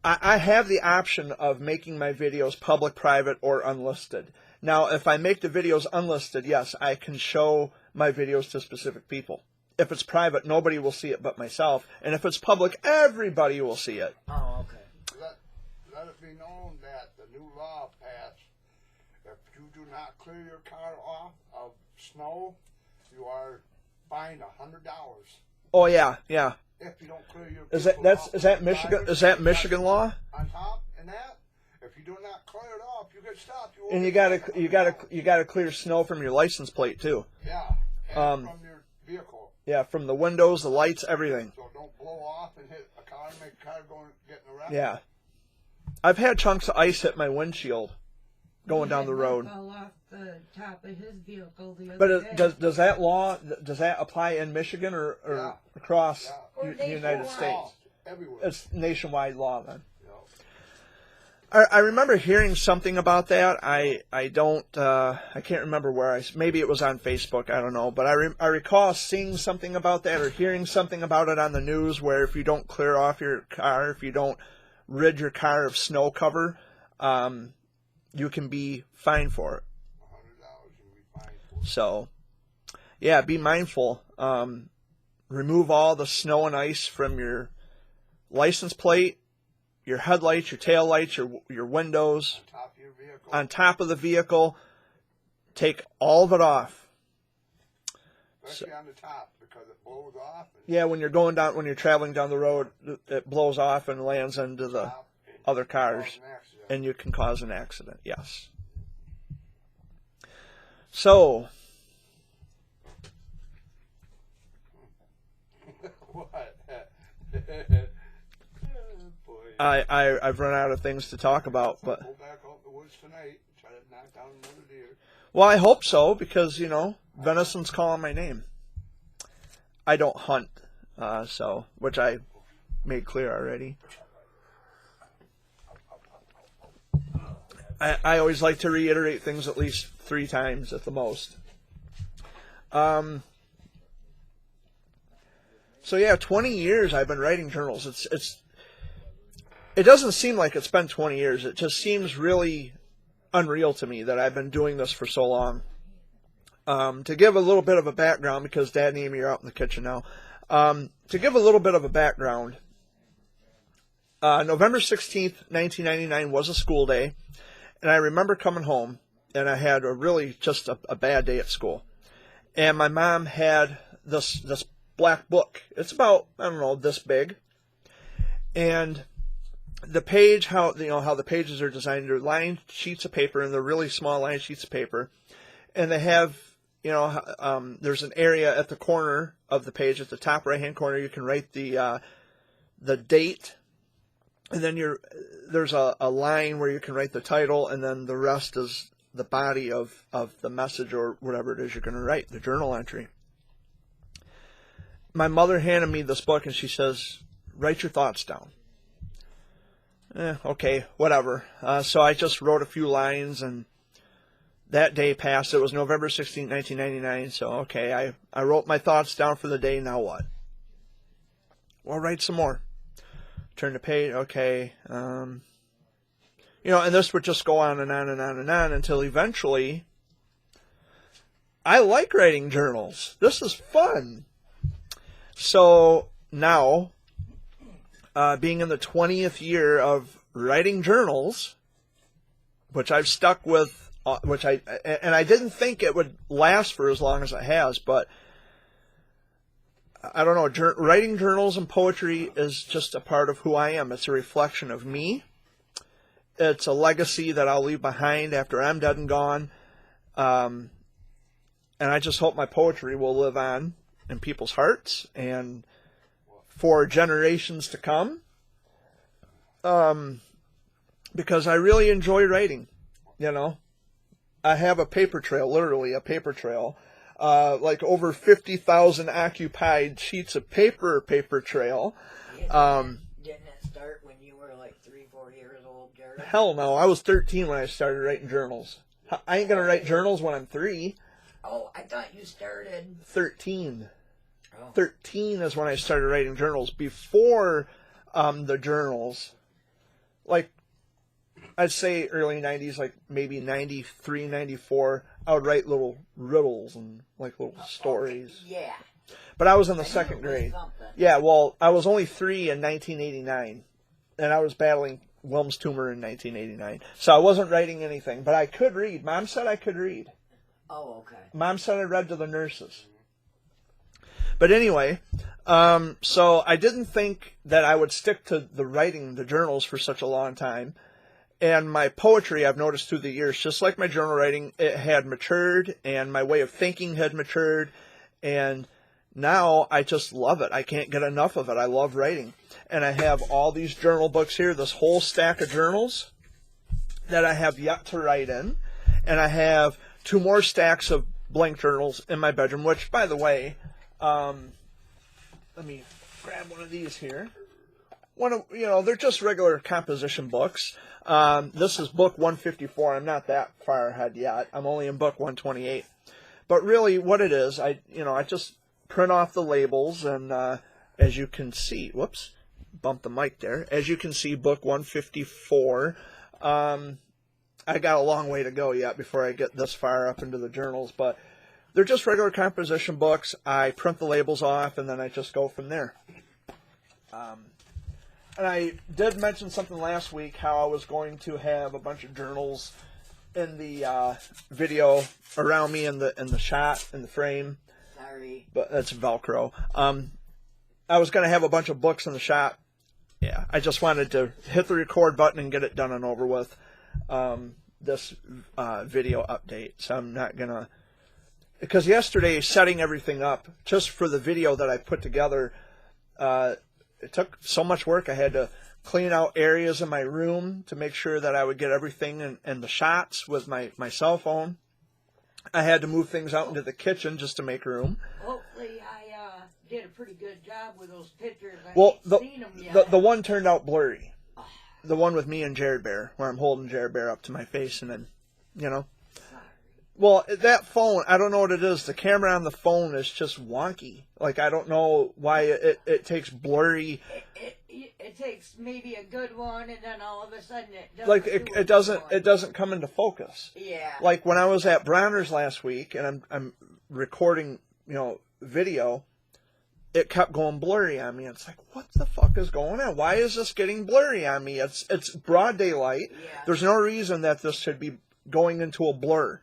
I have the option of making my videos public, private, or unlisted. Now, if I make the videos unlisted, yes, I can show my videos to specific people. If it's private, nobody will see it but myself. And if it's public, everybody will see it. Oh, okay. Let it be known that the new law passed, if you do not clear your car off of snow, you are fined $100. Oh yeah, yeah. If you don't clear your Is vehicle that off is that of Michigan? drivers, Is that Michigan law? On top and that, if you do not clear it off, you get stopped. And you gotta clear snow from your license plate too. Yeah, and from your vehicle. Yeah, from the windows, the lights, everything. So don't blow off and hit a car and make a car go and get in a wreck. Yeah. I've had chunks of ice hit my windshield going down the road. Fell off the top of his vehicle the other But day. does that law, does that apply in Michigan or Yeah. across Yeah. the United States? Oh, everywhere. It's nationwide law then. You know. I remember hearing something about that. I can't remember where maybe it was on Facebook, I don't know, but I recall seeing something about that or hearing something about it on the news, where if you don't clear off your car, if you don't rid your car of snow cover, you can be fined for it. $100 you'll be fined for. So, yeah, be mindful. Remove all the snow and ice from your license plate, your headlights, your tail lights, your windows, On top of your vehicle. on top of the vehicle. Take all of it off. Especially on the top, because it blows off. And Yeah, when you're traveling down the road, it blows off and lands into the top, and other cause cars, an accident. and you can cause an accident. Yes. So, What? Boy. I've run out of things to talk about, but Go back out in the woods tonight, try to knock down another deer. well, I hope so, because, you know, venison's calling my name. I don't hunt which I made clear already. I always like to reiterate things at least 3 times at the most. So yeah, 20 years I've been writing journals. It doesn't seem like it's been 20 years. It just seems really unreal to me that I've been doing this for so long. To give a little bit of a background, because Dad and Amy are out in the kitchen now. To give a little bit of a background, November 16th, 1999 was a school day. And I remember coming home, and I had just a bad day at school. And my mom had this black book. It's about, I don't know, this big. And the page, how the pages are designed, they're lined sheets of paper, and they're really small lined sheets of paper. And they have, there's an area at the corner of the page, at the top right-hand corner, you can write the date. And then there's a line where you can write the title, and then the rest is the body of the message or whatever it is you're going to write, the journal entry. My mother handed me this book, and she says, write your thoughts down. Okay, whatever. So I just wrote a few lines, and that day passed. It was November 16, 1999, so okay, I wrote my thoughts down for the day. Now what? Well, write some more. Turn the page, okay. And this would just go on and on and on and on until eventually, I like writing journals. This is fun. So now, being in the 20th year of writing journals, which I've stuck with, and I didn't think it would last for as long as it has, but I don't know, writing journals and poetry is just a part of who I am. It's a reflection of me. It's a legacy that I'll leave behind after I'm dead and gone. And I just hope my poetry will live on in people's hearts and for generations to come. Because I really enjoy writing, I have a paper trail, literally a paper trail. Like over 50,000 occupied sheets of paper trail. Didn't it start when you were like 3-4 years old, Jared? Hell no, I was 13 when I started writing journals. I ain't going to write journals when I'm 3. Oh, I thought you started... 13. Oh. 13 is when I started writing journals. Before the journals, like I'd say early 90s, like maybe 93, 94, I would write little riddles and like little stories. Yeah. But I was in the 2nd grade. Something. Yeah, well, I was only 3 in 1989, and I was battling Wilms tumor in 1989. So I wasn't writing anything, but I could read. Mom said I could read. Oh, okay. Mom said I read to the nurses. But anyway, so I didn't think that I would stick to the journals for such a long time. And my poetry, I've noticed through the years, just like my journal writing, it had matured, and my way of thinking had matured, and now I just love it. I can't get enough of it. I love writing. And I have all these journal books here, this whole stack of journals that I have yet to write in, and I have 2 more stacks of blank journals in my bedroom, which, by the way, let me grab one of these here. They're just regular composition books. This is book 154. I'm not that far ahead yet. I'm only in book 128. But really, what it is, I just print off the labels, and as you can see, whoops, bumped the mic there. As you can see, book 154. I got a long way to go yet before I get this far up into the journals, but they're just regular composition books. I print the labels off, and then I just go from there. And I did mention something last week, how I was going to have a bunch of journals in the video around me in the shot, in the frame. Sorry. But that's Velcro. I was going to have a bunch of books in the shot. Yeah, I just wanted to hit the record button and get it done and over with. This video update. So I'm not going to... Because yesterday, setting everything up, just for the video that I put together, it took so much work. I had to clean out areas in my room to make sure that I would get everything in the shots with my cell phone. I had to move things out into the kitchen just to make room. Hopefully did a pretty good job with those pictures. I Well, ain't seen them yet. the one turned out blurry. The one with me and Jared Bear, where I'm holding Jared Bear up to my face, and then, you know. Well, that phone, I don't know what it is. The camera on the phone is just wonky. Like, I don't know why it takes blurry. It takes maybe a good one, and then all of a sudden it doesn't. Like, do it what doesn't you it doesn't come into focus. Yeah. Like when I was at Bronner's last week, and I'm recording, you know, video, it kept going blurry on me. It's like, what the fuck is going on? Why is this getting blurry on me? It's broad daylight. Yeah. There's no reason that this should be going into a blur.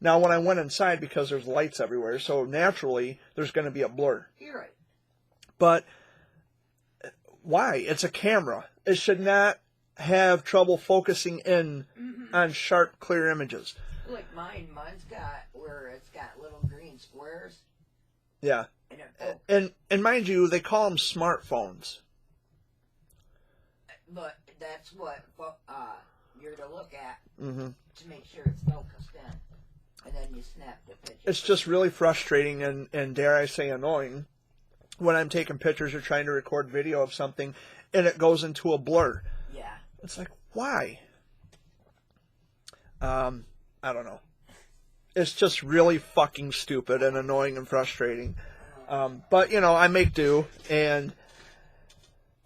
Now, when I went inside, because there's lights everywhere, so naturally there's going to be a blur. You're right. But why? It's a camera. It should not have trouble focusing in on sharp, clear images. Like mine's got where it's got little green squares. Yeah. And it, And mind you, they call them smartphones. but that's what you're to look at Mm-hmm. to make sure it's focused in. And then you snap the picture. It's just really frustrating and dare I say annoying when I'm taking pictures or trying to record video of something and it goes into a blur. Yeah. It's like, why? I don't know. It's just really fucking stupid and annoying and frustrating. But, you know, I make do. And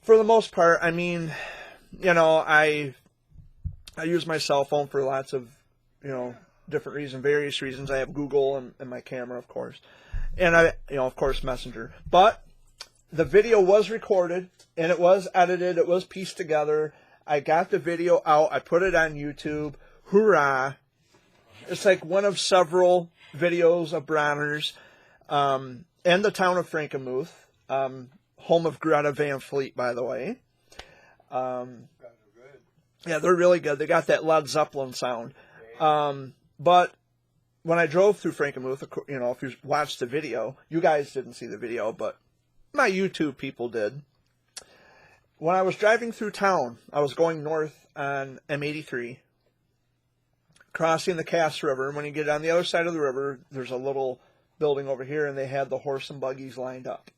for the most part, I mean, you know, I use my cell phone for lots of, you know, different reasons, various reasons. I have Google and my camera, of course. And I, you know, of course, Messenger. But the video was recorded and it was edited. It was pieced together. I got the video out. I put it on YouTube. Hoorah. It's like one of several videos of Bronner's and the town of Frankenmuth, home of Greta Van Fleet, by the way. Yeah, they're really good. They got that Led Zeppelin sound. But when I drove through Frankenmuth, you know, if you watched the video, you guys didn't see the video, but my YouTube people did. When I was driving through town, I was going north on M83, crossing the Cass River. And when you get on the other side of the river, there's a little building over here, and they had the horse and buggies lined up.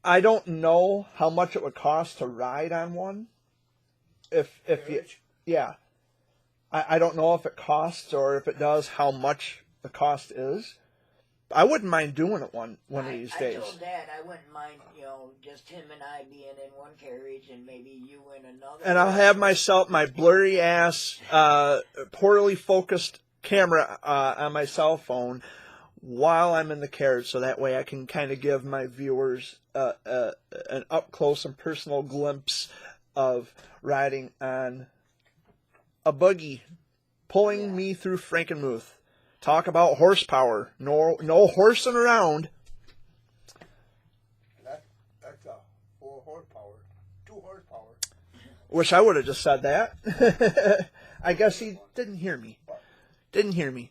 I don't know how much it would cost to ride on one. If you, yeah. I don't know if it costs or if it does, how much the cost is. I wouldn't mind doing it one of these days. I told Dad I wouldn't mind, you know, just him and I being in one carriage and maybe you in another. And I'll have my blurry ass, poorly focused camera on my cell phone while I'm in the carriage, so that way I can kind of give my viewers an up close and personal glimpse of riding on a buggy pulling me through Frankenmuth. Talk about horsepower. No horsing around. That's a 4 horsepower, 2 horsepower. Wish I would have just said that. I guess he didn't hear me. Didn't hear me.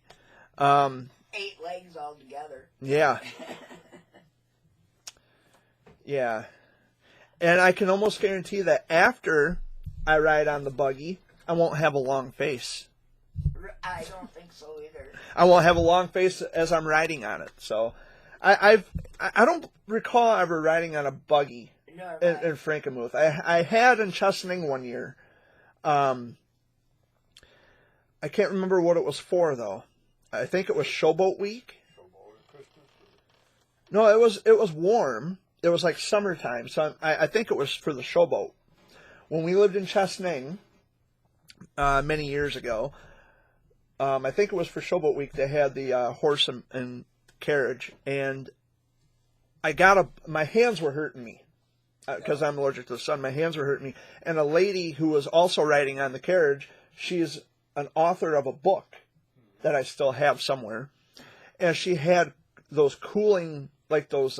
8 legs altogether. Yeah. Yeah. And I can almost guarantee that after I ride on the buggy, I won't have a long face. I don't think so either. I won't have a long face as I'm riding on it. So I don't recall ever riding on a buggy in Frankenmuth. I had in Chesaning one year. I can't remember what it was for though. I think it was Showboat Week. No, it was warm. It was like summertime, so I think it was for the Showboat. When we lived in Chesaning many years ago, I think it was for Showboat Week. They had the horse and carriage, and my hands were hurting me because I'm allergic to the sun. My hands were hurting me, and a lady who was also riding on the carriage. She's an author of a book that I still have somewhere, and she had those cooling, like those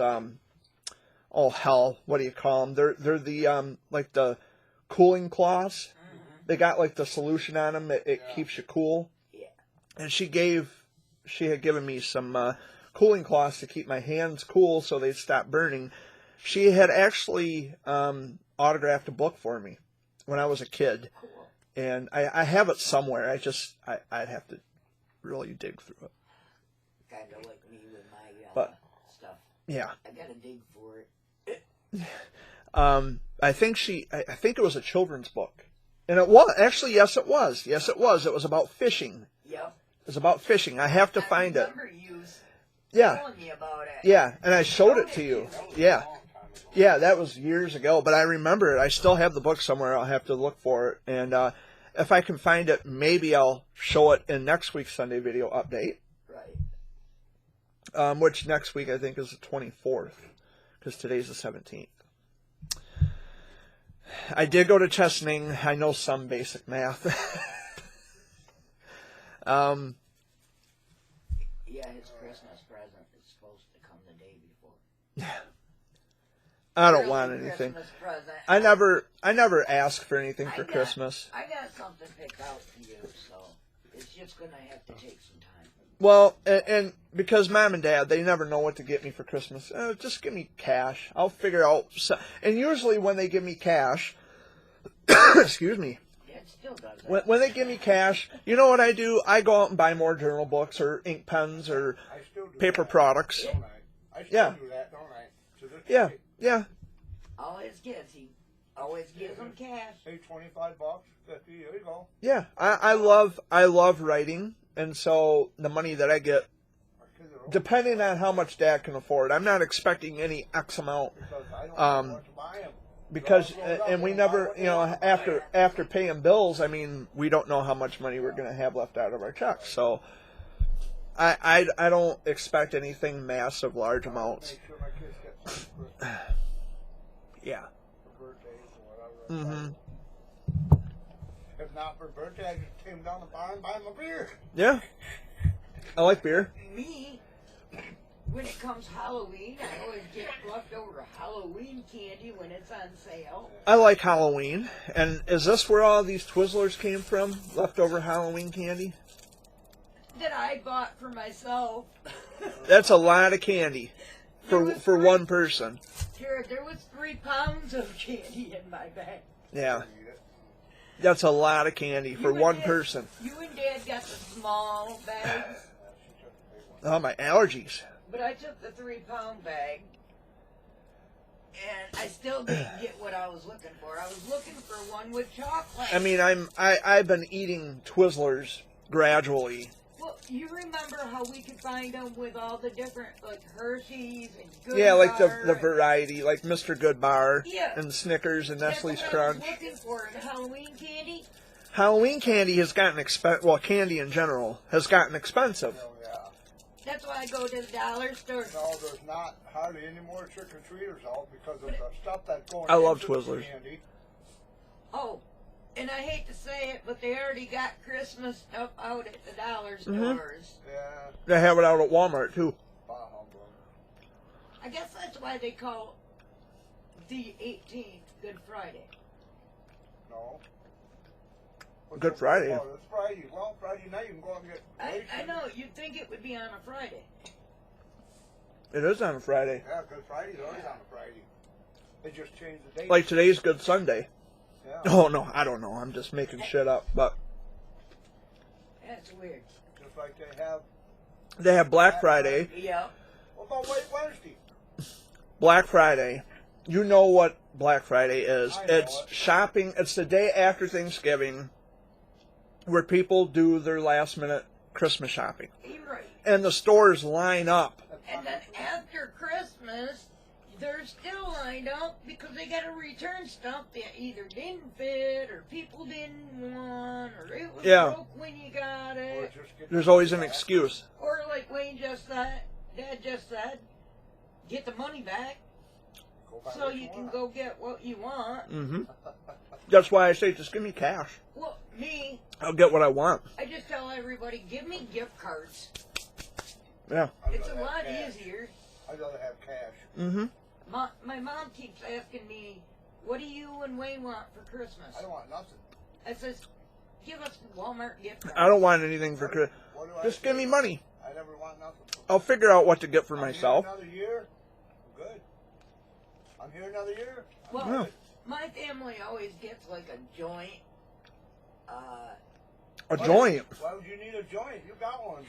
oh hell, what do you call them? They're the like the cooling cloths. They got like the solution on them. It keeps you cool. Yeah. And she had given me some cooling cloths to keep my hands cool so they'd stop burning. She had actually autographed a book for me when I was a kid. Cool. And I have it somewhere. I'd have to really dig through it. Kind of like me with my But stuff. Yeah. I gotta dig for it. I think it was a children's book. And it was. Actually, yes, it was. Yes, it was. It was about fishing. Yep. It was about fishing. I have to find it. I remember you Yeah. telling me about it. Yeah, and I showed it to you. That was Yeah. a long time ago. Yeah, that was years ago, but I remember it. I still have the book somewhere. I'll have to look for it. And if I can find it, maybe I'll show it in next week's Sunday video update, Right. which next week I think is the 24th, because today's the 17th. I did go to Chesaning. I know some basic math. Yeah, his Christmas present is supposed to come the day before. I don't Early want anything. Christmas present. I never ask for anything for Christmas. I got something picked out for you, so it's just gonna have to take some time. Well, and because Mom and Dad, they never know what to get me for Christmas. Just give me cash. I'll figure out. And usually when they give me cash, excuse me, Dad still does that. when they give me cash, you know what I do? I go out and buy more journal books or ink pens or I still do paper that, products. don't I? I still Yeah. do that, don't I? To this Yeah, day. yeah. All his kids, he always gives them cash. Hey, $25, 50. Here you go. Yeah, I love writing, and so the money that I get, Our kids are old depending on how much Dad can afford, I'm not expecting any X amount. because I don't know what to buy 'em. Because and we never, you know, after paying bills, I mean, we don't know how much money we're going to have left out of our checks. So I don't expect anything massive, large amounts. Make sure my kids get something for Yeah. birthdays or whatever. Mhm. If not for birthday, I just take them down the bar and buy them a beer. Yeah. I like beer. Me, when it comes Halloween, I always get leftover Halloween candy when it's on sale. I like Halloween. And is this where all these Twizzlers came from? Leftover Halloween candy? That I bought for myself. That's a lot of candy for one person. Here, there was 3 pounds of candy in my bag. Yeah. Eat it. That's a lot of candy for You and one Dad- person. You and Dad got the small bags, She took the big one. Oh, my allergies. but I took the 3-pound bag. And I still didn't get what I was looking for. I was looking for one with chocolate. I mean, I've been eating Twizzlers gradually. Well, you remember how we could find them with all the different, like Hershey's and Good Yeah, like the Bar and- variety, like Mr. Good Bar Yeah. and Snickers and That's Nestle's what Crunch. I was looking for in Halloween candy. Halloween candy has gotten expensive. Well, candy in general has gotten expensive. Oh, yeah. That's why I go to the dollar store. No, there's not hardly any more trick-or-treaters out because of the stuff that's going I love into the Twizzlers. candy. Oh, and I hate to say it, but they already got Christmas stuff out at the dollar Mhm. stores. Yeah, They have it out at Walmart too. bah humbug. I guess that's why they call the 18th Good Friday. No. What's Good the- Friday. Oh, it's Friday. Well, Friday night you can go out and get I rations. know, you'd think it would be on a Friday. It is on a Friday. Yeah, Good Friday's always on a Friday. They just changed the date. Like today's Good Sunday. yeah, Oh no, I don't know. I'm just making shit up. But That's weird. just like they have. they have Black Friday. Yeah. What about White Wednesday? Black Friday. You know what Black Friday is. I know It's it. shopping. It's the day after Thanksgiving where people do their last minute Christmas shopping. You're right. And the stores line up. And then after Christmas, they're still lined up because they got to return stuff that either didn't fit or people didn't want or it was Yeah. broke when you got Or it. just get There's always an excuse. Or like Wayne just said, Dad just said, get the money back Go buy so what you can want. go get what you want. Hmm That's why I say just give me cash. Well, me, I'll get what I want. I just tell everybody, give me gift cards. Yeah. I'd It's a rather have lot cash. easier. I'd rather have cash. Hmm My mom keeps asking me, what do you and Wayne want for Christmas? I don't want nothing. I says, give us Walmart gift cards. I don't want anything for Christmas. What do I Just say? give me money. I never want nothing. I'll figure out what to get for I'm here myself. another year. I'm good. I'm here another year. Well, Yeah. my family always gets like a joint. A joint. Why would you need a joint? You got one.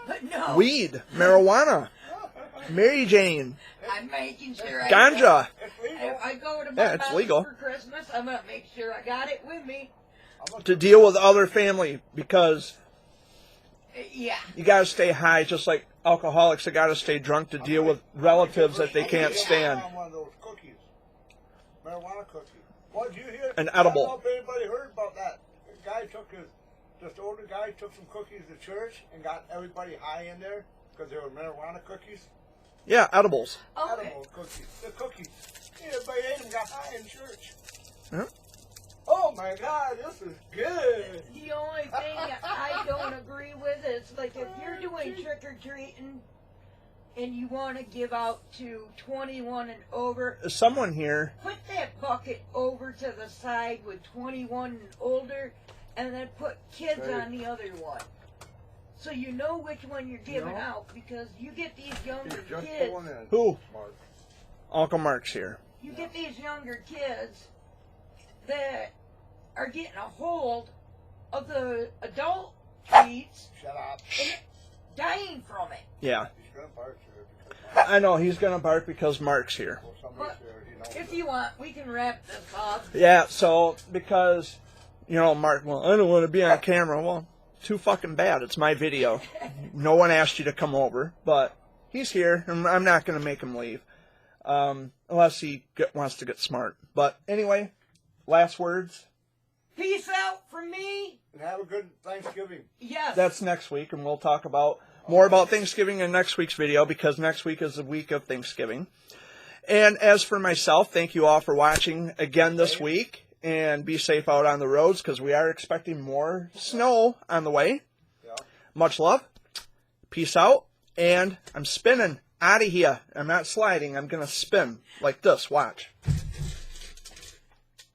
But no. Weed. Marijuana. Mary Jane. I'm making sure I Ganja. It's legal. If I go to my Yeah, it's mom's legal. for Christmas, I'm gonna make sure I got it with me. To deal with other family, because Yeah. you got to stay high, just like alcoholics. They got to stay drunk to deal with relatives that they can't stand. On one of those cookies, marijuana cookies. What did you hear? An I edible. don't know if anybody heard about that. A guy took this older guy took some cookies to church and got everybody high in there because they were marijuana cookies. Yeah, edibles. Okay. Edible cookies. The cookies. Everybody ate them, got high in church. Yeah. Oh my God, this is good. The only thing I don't agree with is, like, if you're doing trick or treating and you want to give out to 21 and over, Someone here, put that bucket over to the side with 21 and older, and then put kids Right. on the other one. So you know which one you're giving No. out, because you get these younger He's just kids. pulling in. Who? Mark. Uncle Mark's here. You get these younger kids that are getting a hold of the adult treats Shut up. and dying from it. Yeah, He's gonna bark here because I know he's gonna bark because Mark's here. well, somebody's But there. He knows if it. you want, we can wrap this up. Yeah, so because Mark, well, I don't want to be on camera. Well, too fucking bad. It's my video. No one asked you to come over, but he's here, and I'm not gonna make him leave, unless he wants to get smart. But anyway, last words. Peace out from me. And have a good Thanksgiving. Yes. That's next week, and we'll talk more about Thanksgiving in next week's video, because next week is the week of Thanksgiving. And as for myself, thank you all for watching again this week, and be safe out on the roads, because we are expecting more snow on the way. Yeah. Much love. Peace out. And I'm spinning out of here. I'm not sliding. I'm going to spin like this. Watch.